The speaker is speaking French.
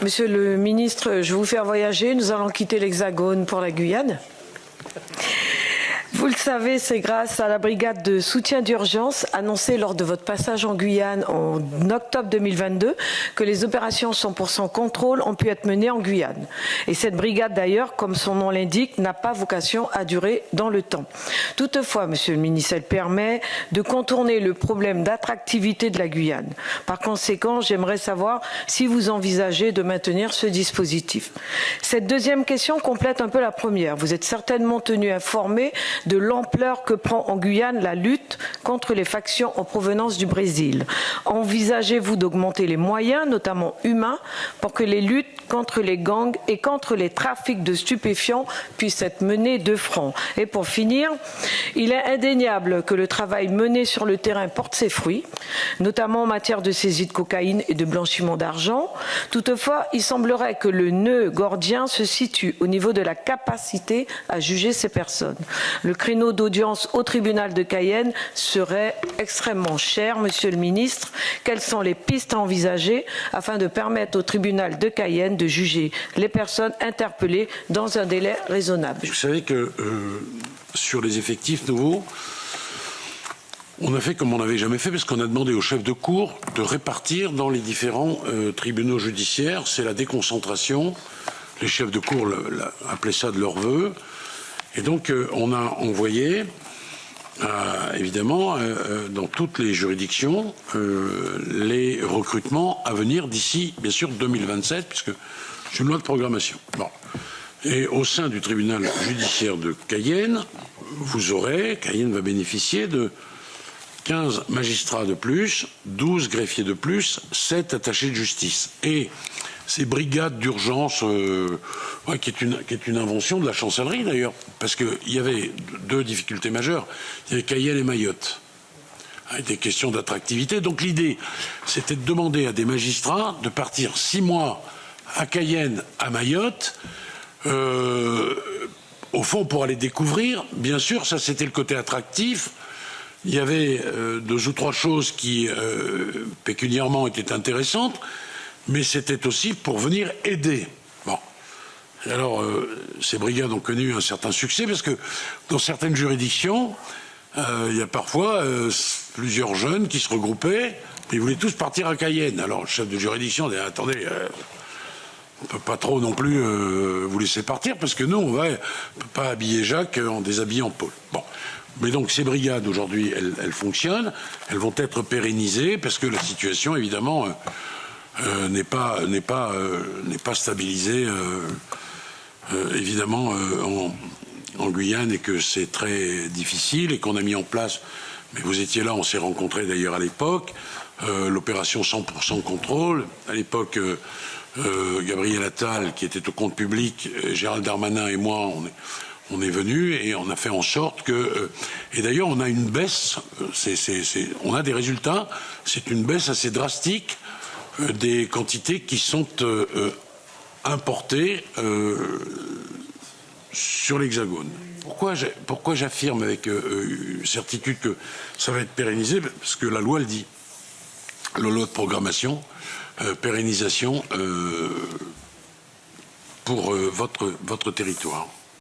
Monsieur le ministre, je vais vous faire voyager. Nous allons quitter l'Hexagone pour la Guyane. Vous le savez, c'est grâce à la brigade de soutien d'urgence annoncée lors de votre passage en Guyane en octobre 2022 que les opérations 100% contrôle ont pu être menées en Guyane. Et cette brigade d'ailleurs, comme son nom l'indique, n'a pas vocation à durer dans le temps. Toutefois, monsieur le ministre, elle permet de contourner le problème d'attractivité de la Guyane. Par conséquent, j'aimerais savoir si vous envisagez de maintenir ce dispositif. Cette deuxième question complète un peu la première. Vous êtes certainement tenu informé de l'ampleur que prend en Guyane la lutte contre les factions en provenance du Brésil. Envisagez-vous d'augmenter les moyens, notamment humains, pour que les luttes contre les gangs et contre les trafics de stupéfiants puissent être menées de front? Et pour finir, il est indéniable que le travail mené sur le terrain porte ses fruits, notamment en matière de saisie de cocaïne et de blanchiment d'argent. Toutefois, il semblerait que le nœud gordien se situe au niveau de la capacité à juger ces personnes. Le créneau d'audience au tribunal de Cayenne serait extrêmement cher, monsieur le ministre. Quelles sont les pistes à envisager afin de permettre au tribunal de Cayenne de juger les personnes interpellées dans un délai raisonnable? Vous savez que sur les effectifs nouveaux, on a fait comme on n'avait jamais fait, parce qu'on a demandé aux chefs de cour de répartir dans les différents tribunaux judiciaires. C'est la déconcentration. Les chefs de cour appelaient ça de leur vœu. Et donc, on a envoyé, évidemment, dans toutes les juridictions, les recrutements à venir d'ici, bien sûr, 2027, puisque c'est une loi de programmation. Bon. Et au sein du tribunal judiciaire de Cayenne, Cayenne va bénéficier de 15 magistrats de plus, 12 greffiers de plus, 7 attachés de justice. Et ces brigades d'urgence, qui est une invention de la chancellerie d'ailleurs, parce qu'il y avait deux difficultés majeures. Il y avait Cayenne et Mayotte, avec des questions d'attractivité. Donc l'idée, c'était de demander à des magistrats de partir 6 mois à Cayenne, à Mayotte, au fond pour aller découvrir. Bien sûr, ça c'était le côté attractif. Il y avait 2 ou 3 choses qui, pécuniairement, étaient intéressantes. Mais c'était aussi pour venir aider. Bon. Et alors, ces brigades ont connu un certain succès parce que dans certaines juridictions, il y a parfois plusieurs jeunes qui se regroupaient, ils voulaient tous partir à Cayenne. Alors, le chef de juridiction dit, attendez, on ne peut pas trop non plus vous laisser partir parce que nous, on ne peut pas habiller Jacques en déshabillant Paul. Bon. Mais donc, ces brigades, aujourd'hui, elles fonctionnent, elles vont être pérennisées parce que la situation, évidemment, n'est pas stabilisé évidemment en Guyane, et que c'est très difficile et qu'on a mis en place, mais vous étiez là, on s'est rencontrés d'ailleurs à l'époque, l'opération 100% contrôle. À l'époque, Gabriel Attal, qui était au compte public, Gérald Darmanin et moi, on est venus et on a fait en sorte que... et d'ailleurs, on a une baisse, on a des résultats, c'est une baisse assez drastique des quantités qui sont importées sur l'Hexagone. Pourquoi j'affirme avec certitude que ça va être pérennisé? Parce que la loi le dit. La loi de programmation, pérennisation pour votre territoire.